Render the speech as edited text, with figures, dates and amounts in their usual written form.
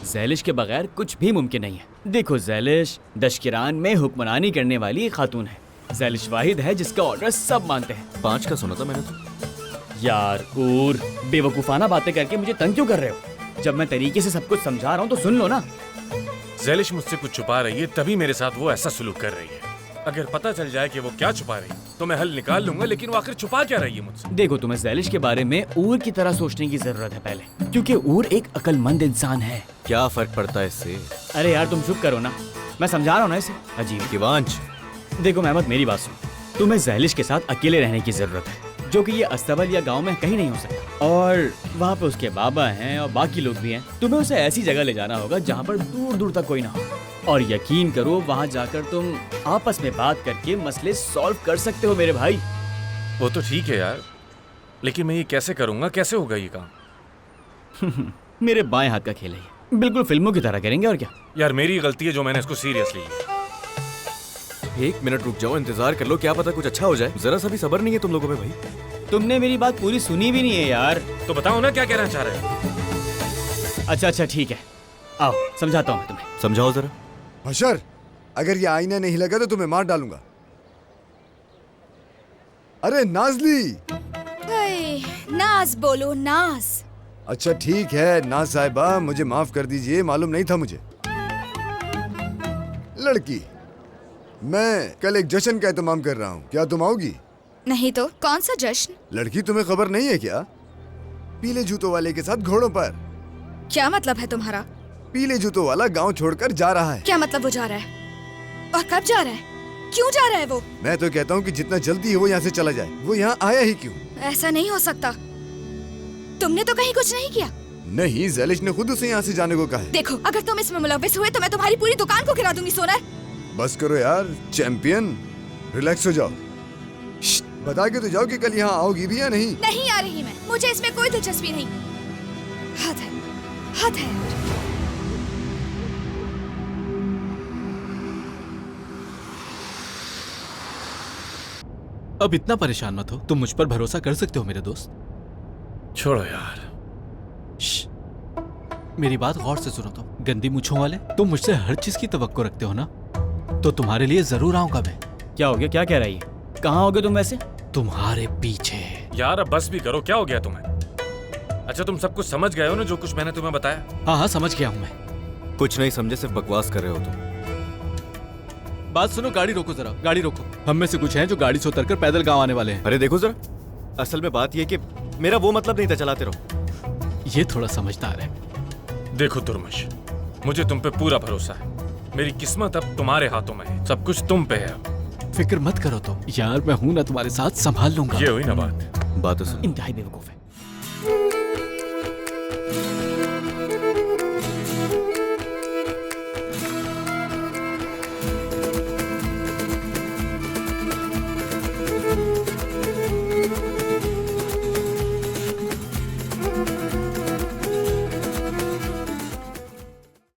ज़ैलिश के बगैर कुछ भी मुमकिन नहीं है। देखो ज़ैलिश दशकिरान में हुक्मरानी करने वाली खातून है। ज़ैलिश वाहिद है जिसका ऑर्डर सब मानते हैं। 5 का सुना था मैंने तो। यार और बेवकूफ़ाना बातें करके मुझे तंग क्यों कर रहे हो? जब मैं तरीके से सब कुछ समझा रहा हूँ तो सुन लो ना। ज़ैलिश मुझसे कुछ छुपा रही है, तभी मेरे साथ वो ऐसा सलूक कर रही है। अगर पता चल जाए कि वो क्या छुपा रही है तो मैं हल निकाल लूंगा, लेकिन वो आखिर छुपा क्या रही है मुझसे? देखो तुम्हें ज़ैलिश के बारे में ऊर की तरह सोचने की जरूरत है पहले, क्योंकि ऊर एक अक्लमंद इंसान है। क्या फर्क पड़ता है इससे? अरे यार तुम चुप करो ना, मैं समझा रहा हूँ ना इसे। अजीब। किवांश, देखो महमद मेरी बात सुन, तुम्हें ज़ैलिश के साथ अकेले रहने की जरूरत है, जो कि ये अस्तबल या गांव में कहीं नहीं हो सकता। और वहाँ पे उसके बाबा हैं और बाकी लोग भी हैं। तुम्हें उसे ऐसी जगह ले जाना होगा जहाँ पर दूर दूर तक कोई ना हो। और यकीन करो वहाँ जाकर तुम आपस में बात करके मसले सॉल्व कर सकते हो मेरे भाई। वो तो ठीक है यार, लेकिन मैं ये कैसे करूंगा? कैसे होगा ये काम? मेरे बाएं हाथ का खेल है ये, बिल्कुल फिल्मों की तरह करेंगे और क्या। यार मेरी गलती है जो मैंने इसको सीरियसली लिया। 1 मिनट रुक जाओ, इंतजार कर लो, क्या पता कुछ अच्छा हो जाए। जरा सा भी सब्र नहीं है तुम लोगों में भाई। तुमने मेरी बात पूरी सुनी भी नहीं है यार। तो बताओ ना क्या कहना चाह रहे हो? अच्छा ठीक है, आओ समझाता हूँ मैं तुम्हें। समझाओ जरा। हशर, अगर ये आईना नहीं लगा तो तुम्हें मार डालूंगा। अरे नाजली। नाज बोलो, नाज। अच्छा ठीक है नाज साहिबा, मुझे माफ कर दीजिए, मालूम नहीं था मुझे। लड़की, मैं कल एक जश्न का एहतमाम कर रहा हूँ, क्या तुम आओगी? नहीं तो कौन सा जश्न? लड़की तुम्हें खबर नहीं है क्या? पीले जूतों वाले के साथ घोड़ों पर। क्या मतलब है तुम्हारा? पीले जूतों वाला गांव छोड़कर जा रहा है। क्या मतलब वो जा रहा है? और कब जा रहा है? क्यों जा रहा है वो? मैं तो कहता हूँ कि जितना जल्दी वो यहाँ से चला जाए। वो यहाँ आया ही क्यों? ऐसा नहीं हो सकता। तुमने तो कहीं कुछ नहीं किया। नहीं, ज़ैलिश ने खुद उसे यहाँ से जाने को कहा है। देखो, अगर तुम इसमें मुलव्विस हुए तो मैं तुम्हारी पूरी दुकान को गिरा दूंगी सोनर। बस करो यार चैंपियन, रिलैक्स हो जाओ। बता के तो जाओ कि कल यहाँ आओगी भी या नहीं। नहीं आ रही मैं, मुझे इसमें कोई दिलचस्पी नहीं। हद है, हद है। अब इतना परेशान मत हो, तुम मुझ पर भरोसा कर सकते हो मेरे दोस्त। छोड़ो यार। मेरी बात गौर से सुनो। तुम गंदी मूंछों वाले, तुम मुझसे हर चीज की तवक्को रखते हो ना, तो तुम्हारे लिए जरूर आऊंगा मैं। क्या हो गया? क्या कह रही है? कहाँ हो गए तुम वैसे? तुम्हारे पीछे। यार अब बस भी करो, क्या हो गया तुम्हें? अच्छा तुम सब कुछ समझ गए हो ना जो कुछ मैंने तुम्हें बताया? हाँ समझ गया हूँ मैं। कुछ नहीं समझे, सिर्फ बकवास कर रहे हो तुम। बात सुनो, गाड़ी रोको जरा, गाड़ी रोको। हम में से कुछ हैं जो गाड़ी से उतरकर पैदल गांव आने वाले हैं। अरे देखो जरा, असल में बात यह कि मेरा वो मतलब नहीं था, चलाते रहो। ये थोड़ा समझदार है। देखो दुर्मश, मुझे तुम पे पूरा भरोसा है। मेरी किस्मत अब तुम्हारे हाथों में है, सब कुछ तुम पे है। फिक्र मत करो तुम यार, मैं हूं ना तुम्हारे साथ, संभाल लूंगा। ये हुई ना बात। बात तो सुन। इंतहाई बेवकूफ है।